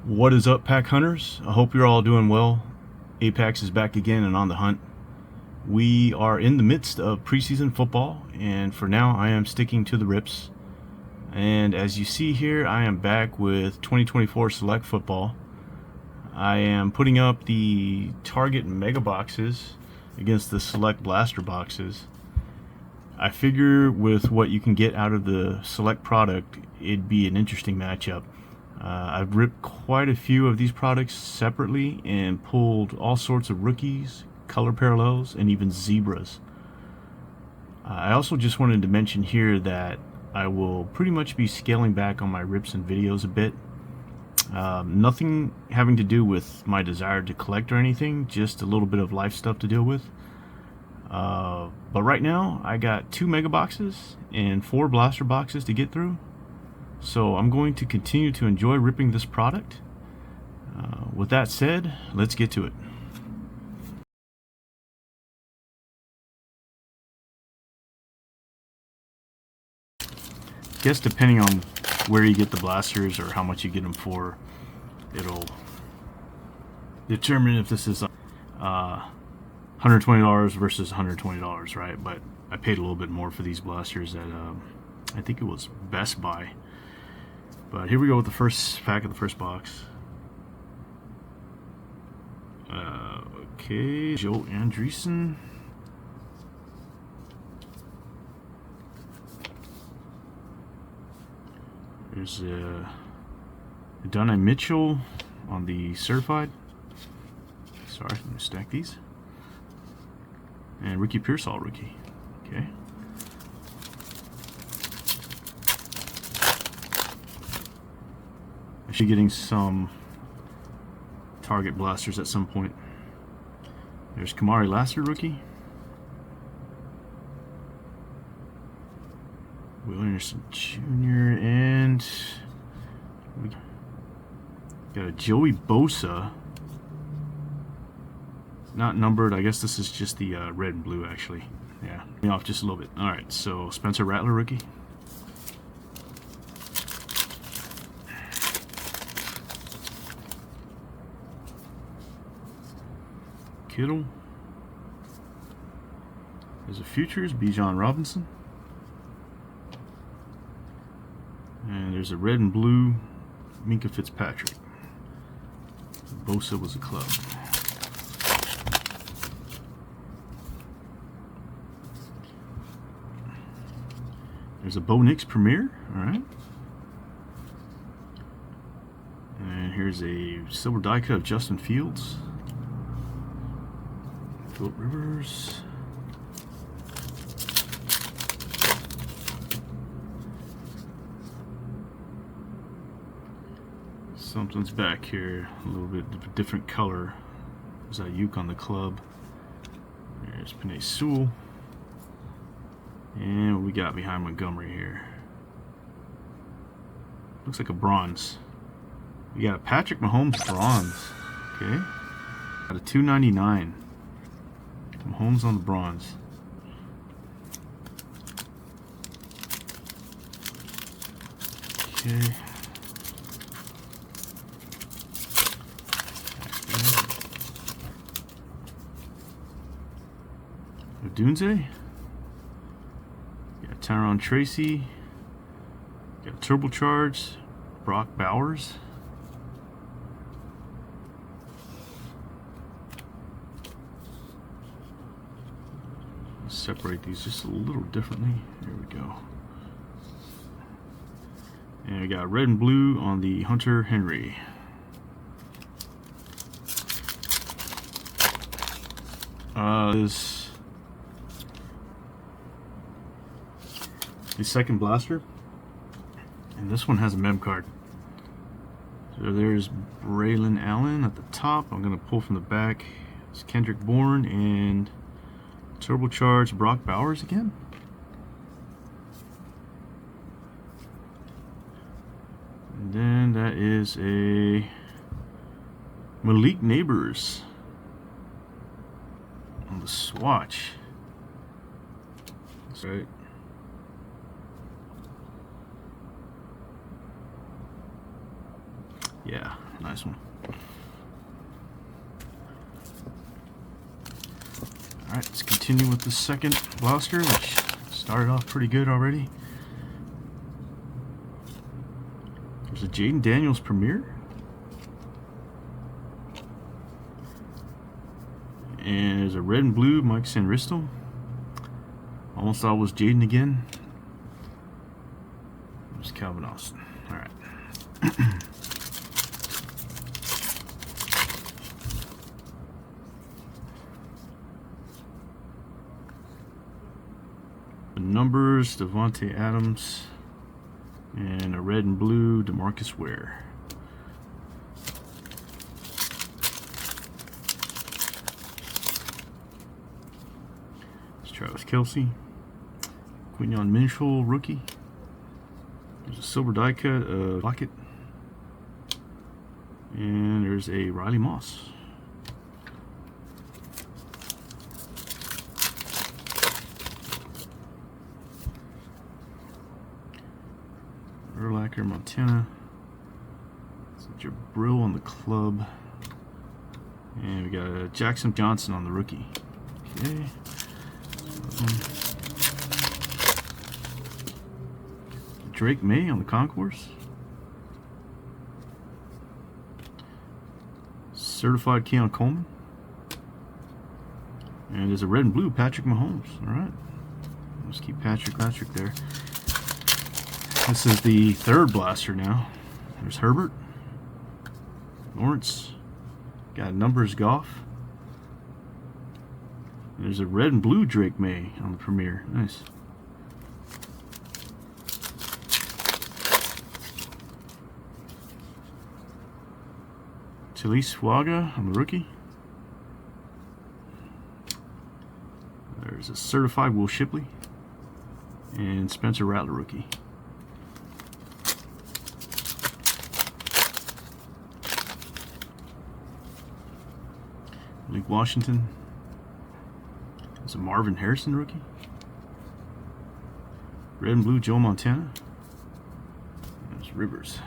What is up, pack hunters? I hope you're all doing well. Apex is back again and on the hunt. We are in the midst of preseason football, and for now I am sticking to the rips. And as you see here, I am back with 2024 Select Football. I am putting up the Target Mega Boxes against the Select Blaster Boxes. I figure with what you can get out of the Select product, it'd be an interesting matchup. I've ripped quite a few of these products separately and pulled all sorts of rookies, color parallels, and even zebras. I also just wanted to mention here that I will pretty much be scaling back on my rips and videos a bit. Nothing having to do with my desire to collect or anything, just a little bit of life stuff to deal with. But right now I got 2 mega boxes and 4 blaster boxes to get through. So I'm going to continue to enjoy ripping this product. With that said, let's get to it. I guess depending on where you get the blasters or how much you get them for, it'll determine if this is $120 versus $120, right? But I paid a little bit more for these blasters at I think it was Best Buy. But here we go with the first pack of the first box. Okay, Joe Andreessen. There's Adonai Mitchell on the certified. Sorry, I'm going to stack these. And Ricky Pearsall rookie. Okay. I should be getting some Target blasters at some point. There's Kamari Lassiter rookie. Will Anderson Jr. and we got a Joey Bosa. Not numbered. I guess this is just the red and blue actually. Yeah, me off just a little bit. Alright, so Spencer Rattler rookie. Kittle. There's a Futures, Bijan Robinson. And there's a red and blue, Minka Fitzpatrick. Bosa was a club. There's a Bo Nix Premier, alright. And here's a silver die cut of Justin Fields. Philip Rivers. Something's back here, a little bit different color. There's that Ayuk on the club. There's Penei Sewell. And what we got behind Montgomery here? Looks like a bronze. We got a Patrick Mahomes bronze. Okay. Got a $2.99. Mahomes on the bronze. Okay. Dunze. Got Tyron Tracy. Got Turbocharged. Brock Bowers. Separate these just a little differently. There we go. And I got red and blue on the Hunter Henry. This the second blaster, and this one has a mem card. So there's Braylon Allen at the top. I'm gonna pull from the back. It's Kendrick Bourne and Turbocharged Brock Bowers again. And then that is a Malik Neighbors on the swatch. That's right. Yeah, Nice one. Alright, let's continue with the second blaster, which started off pretty good already. There's a Jaden Daniels Premier. And there's a red and blue Mike Sanristo. Almost thought it was Jaden again. There's Calvin Austin. Alright. The numbers, Devontae Adams. And a red and blue DeMarcus Ware. Travis Kelce, Quinyon Minshall rookie. There's a silver die cut of Lockett, and there's a Riley Moss. Urlacher, Montana. It's a Jabril on the club, and we got a Jackson Johnson on the rookie. Okay. Drake May on the concourse. Certified Keon Coleman. And there's a red and blue Patrick Mahomes. Alright. Let's keep Patrick there. This is the third blaster now. There's Herbert. Lawrence. Got numbers Goff. There's a red and blue Drake May on the Premier. Nice. Talise Fuaga on the rookie. There's a certified Will Shipley. And Spencer Rattler rookie. Luke Washington. There's a Marvin Harrison rookie. Red and blue Joe Montana. There's Rivers.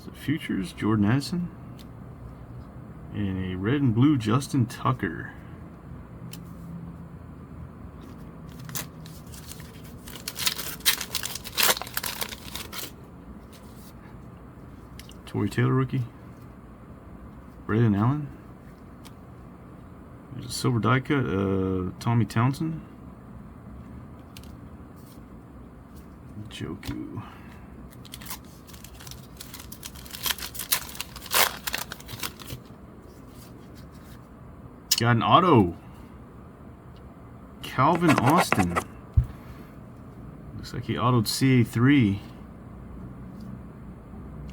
So futures Jordan Addison. And a red and blue Justin Tucker. Corey Taylor rookie. Braylon Allen. There's a silver die cut, Tommy Townsend. Joku. Got an auto. Calvin Austin. Looks like he autoed CA3.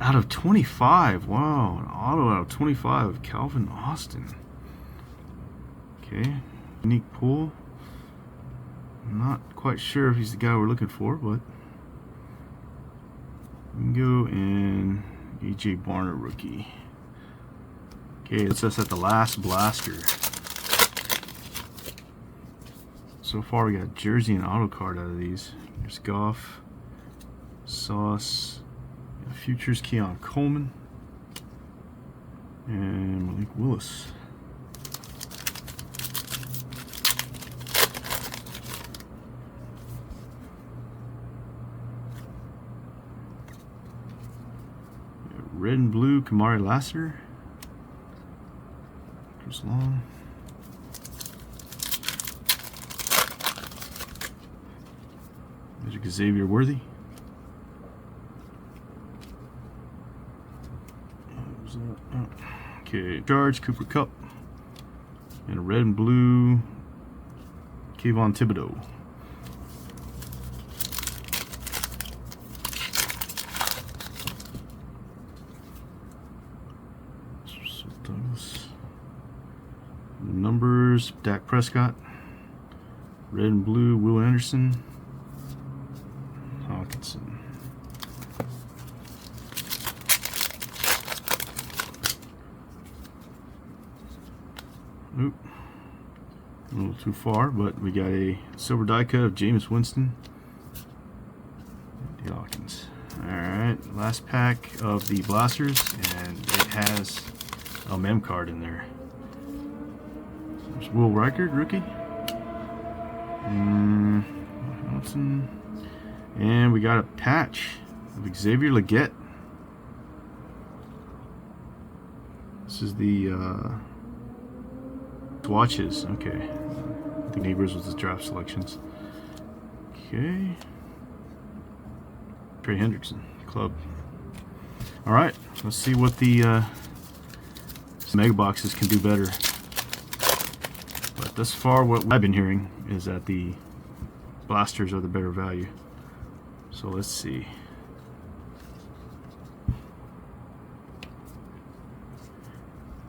Out of 25. Wow, an auto out of 25 of Calvin Austin. Okay, unique pull. I'm not quite sure if he's the guy we're looking for, but we can go in AJ Barner rookie. Okay, it's us at the last blaster. So far we got jersey and auto card out of these. There's Goff, Sauce, futures Keon Coleman, and Malik Willis. Red and blue Kamari Lassiter. Chris Long. There's Xavier Worthy. Okay, Charge, Cooper Kupp, and a red and blue Kayvon Thibodeau. Numbers, Dak Prescott, red and blue Will Anderson, Hawkinson. Oop. A little too far, but we got a silver die cut of Jameis Winston. The Hawkins. Alright, last pack of the blasters, and it has a mem card in there. There's Will Reichard, rookie. Johnson. And we got a patch of Xavier Legette. This is the swatches. Okay. I think Neighbors was the draft selections. Okay. Trey Hendrickson, club. Alright, let's see what the mega boxes can do better. But thus far, what I've been hearing is that the blasters are the better value. So let's see.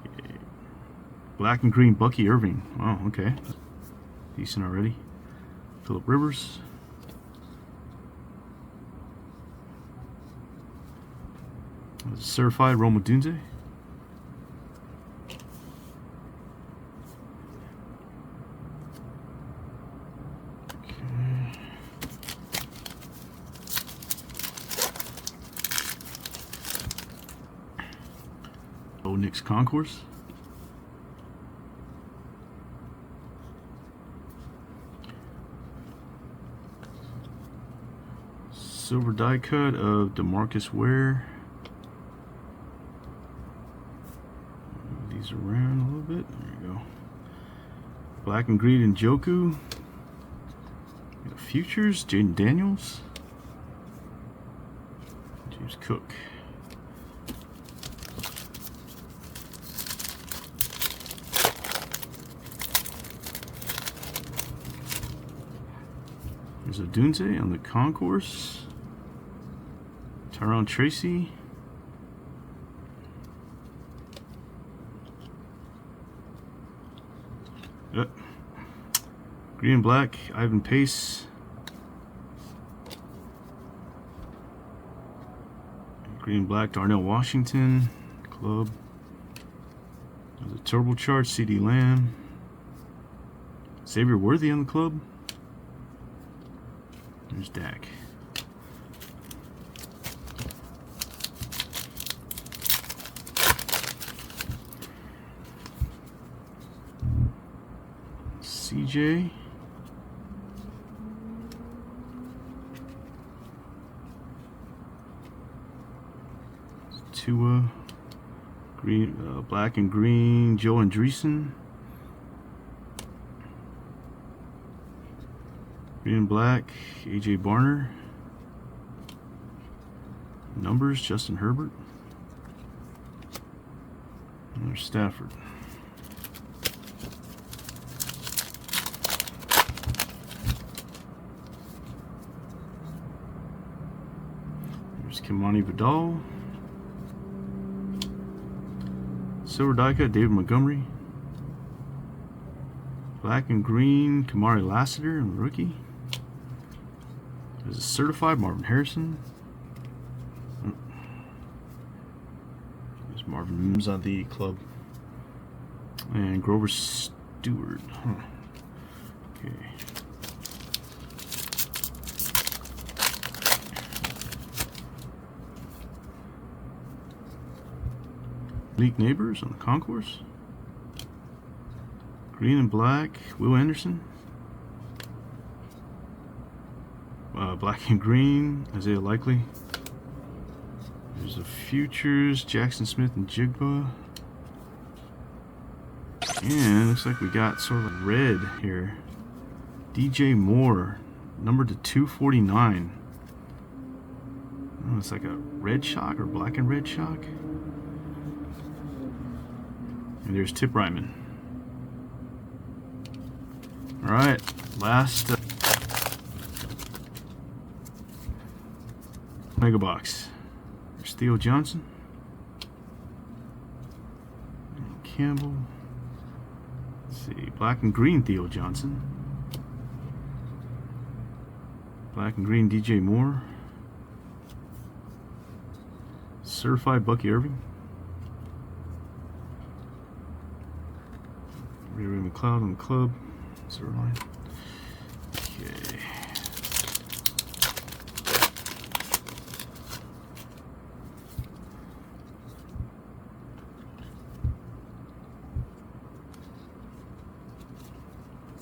Okay. Black and green Bucky Irving. Wow, okay. Decent already. Phillip Rivers. Certified Rome Odunze. Okay. Oh, Nick's Concourse. Silver die cut of DeMarcus Ware. These around a little bit. There you go. Black and green and Njoku. Futures, Jaden Daniels. James Cook. There's a Dunze on the concourse. Tyrone Tracy. Green and black, Ivan Pace. Green and black, Darnell Washington, club. There's a turbocharged CD Lamb. Xavier Worthy on the club. There's Dak. CJ. Tua. Green, black and green, Joe Andreessen. Green and black, AJ Barner. Numbers, Justin Herbert. And there's Stafford. There's Kimani Vidal. Silver die cut, David Montgomery. Black and green, Kamari Lassiter, and rookie. There's a certified Marvin Harrison. There's Marvin Mims on the club. And Grover Stewart. Huh. Okay. Unique Neighbors on the concourse. Green and black, Will Anderson. Black and green, Isaiah Likely. There's the futures, Jackson Smith and Jigba. And looks like we got sort of red here. DJ Moore, numbered to 249. Oh, it's like a red shock or black and red shock. And there's Tip Ryman. Alright, last mega box. There's Theo Johnson. And Campbell. Let's see, black and green Theo Johnson. Black and green DJ Moore. Certified Bucky Irving. Ray McLeod on the club. Zerline. Okay.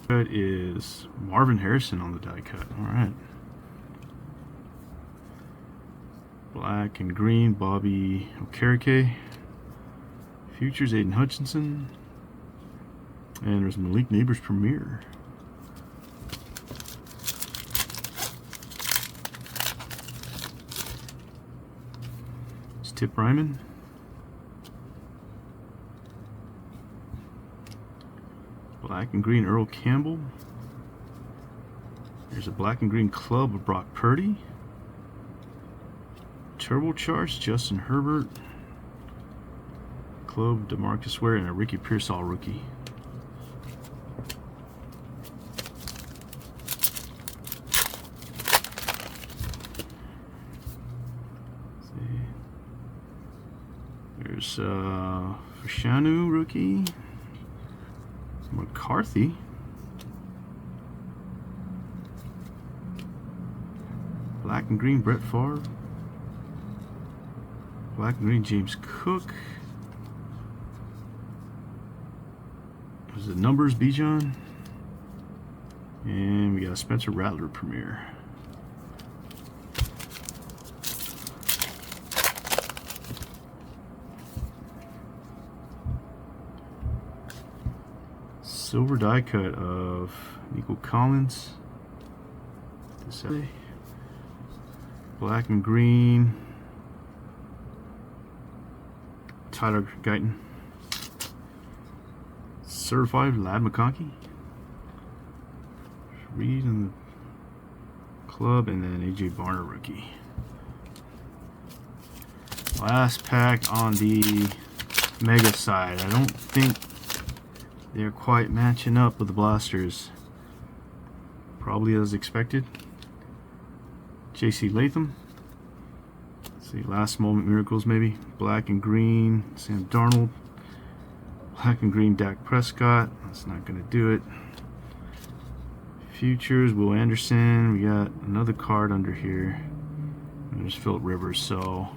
Cut is Marvin Harrison on the die cut. All right. Black and green, Bobby Okereke. Futures, Aiden Hutchinson. And there's Malik Neighbors Premier. It's Tip Ryman. Black and green, Earl Campbell. There's a black and green club of Brock Purdy. Turbocharged, Justin Herbert. Club, DeMarcus Ware, and a Ricky Pearsall rookie. There's Fashanu rookie. McCarthy. Black and green, Brett Favre. Black and green, James Cook. There's the numbers, Bijan. And we got a Spencer Rattler Premier. Silver die cut of Nico Collins. Black and green, Tyler Guyton. Certified Lad McConkey. Reed in the club, and then AJ Barner rookie. Last pack on the Mega side. I don't think they're quite matching up with the blasters. Probably as expected. J.C. Latham. Let's see, last moment miracles maybe. Black and green, Sam Darnold. Black and green, Dak Prescott. That's not going to do it. Futures, Will Anderson. We got another card under here. And there's Philip Rivers. So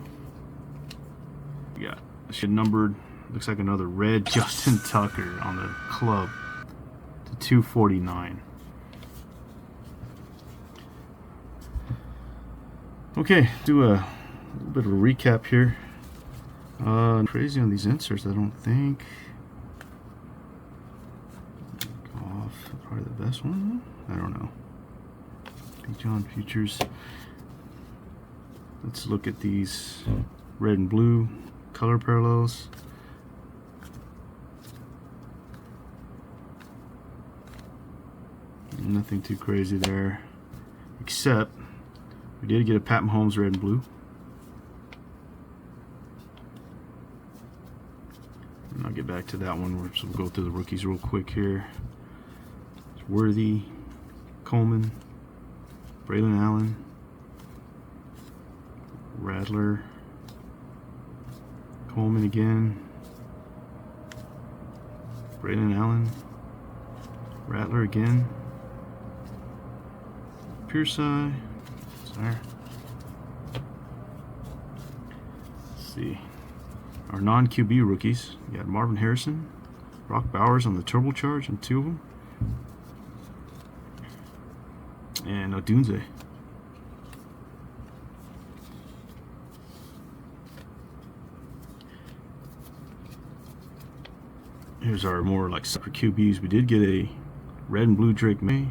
we got should numbered. Looks like another red Justin Tucker on the club to 249. Okay, do a little bit of a recap here. Crazy on these inserts, I don't think. Off, probably the best one. I don't know. John Futures. Let's look at these red and blue color parallels. Nothing too crazy there, except we did get a Pat Mahomes red and blue. And I'll get back to that one. So we'll go through the rookies real quick here. It's Worthy, Coleman, Braylon Allen, Rattler, Coleman again, Braylon Allen, Rattler again, Pearsall. Sorry. Let's see. Our non-QB rookies. We got Marvin Harrison, Brock Bowers on the turbocharge on 2 of them, and Odunze. Here's our more like super QBs. We did get a red and blue Drake May,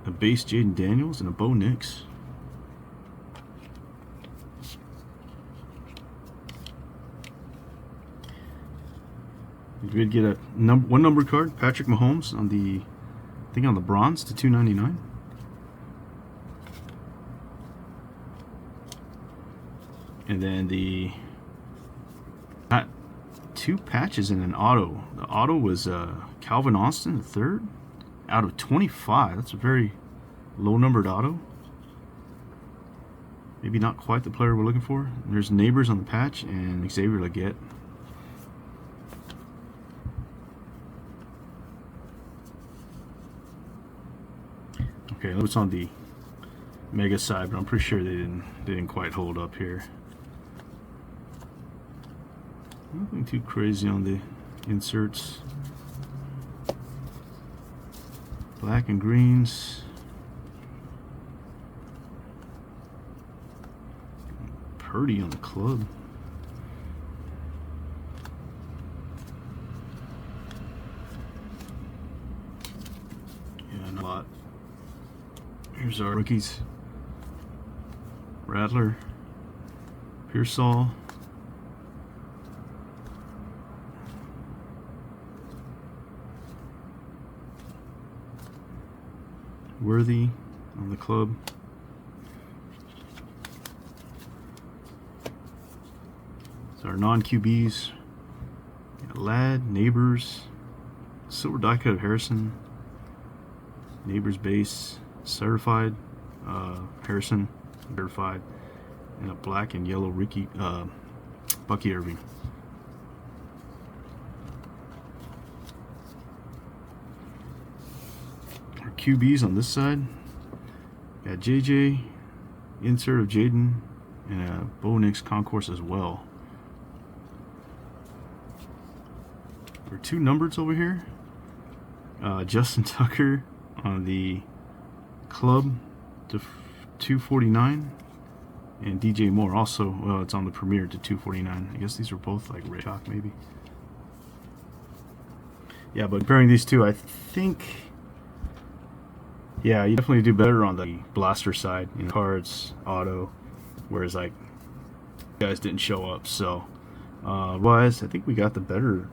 a base Jaden Daniels, and a Bo Nix. We did get a one number card, Patrick Mahomes on the, I think on the bronze to 299. And then the got 2 patches in an auto. The auto was Calvin Austin, the 3rd, out of 25. That's a very low numbered auto. Maybe not quite the player we're looking for. And there's Neighbors on the patch and Xavier Legette. Okay, what's on the Mega side, but I'm pretty sure they didn't quite hold up here. Nothing too crazy on the inserts. Black and greens. Purdy on the club. Yeah, not a lot. Here's our rookies. Rattler, Pearsall, Worthy on the club. So our non-QBs, Ladd, Neighbors, silver die cut of Harrison, Neighbors base, certified, Harrison, verified, and a black and yellow Bucky Irving. Our QBs on this side, got JJ, insert of Jaden, and a Bo Nix concourse as well. There are two numbers over here. Justin Tucker on the club to 249, and DJ Moore also, well, it's on the Premier to 249. I guess these are both like red shock maybe. Yeah, but comparing these two, I think, yeah, you definitely do better on the blaster side, you know, cards, auto, whereas like guys didn't show up. So otherwise, I think we got the better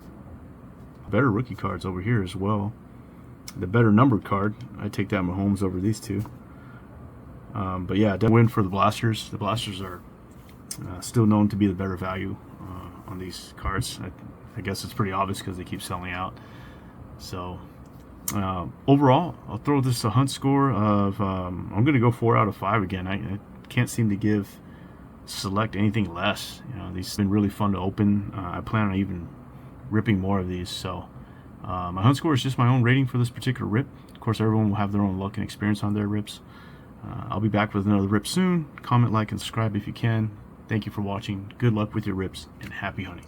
rookie cards over here as well. The better numbered card, I take that Mahomes over these two. But yeah, definitely win for the blasters. The blasters are still known to be the better value on these cards. I guess it's pretty obvious because they keep selling out. So overall, I'll throw this a hunt score of I'm going to go 4 out of 5 again. I can't seem to select anything less. You know, these have been really fun to open. I plan on even ripping more of these. So my hunt score is just my own rating for this particular rip. Of course, everyone will have their own luck and experience on their rips. I'll be back with another rip soon. Comment, like, and subscribe if you can. Thank you for watching. Good luck with your rips, and happy hunting.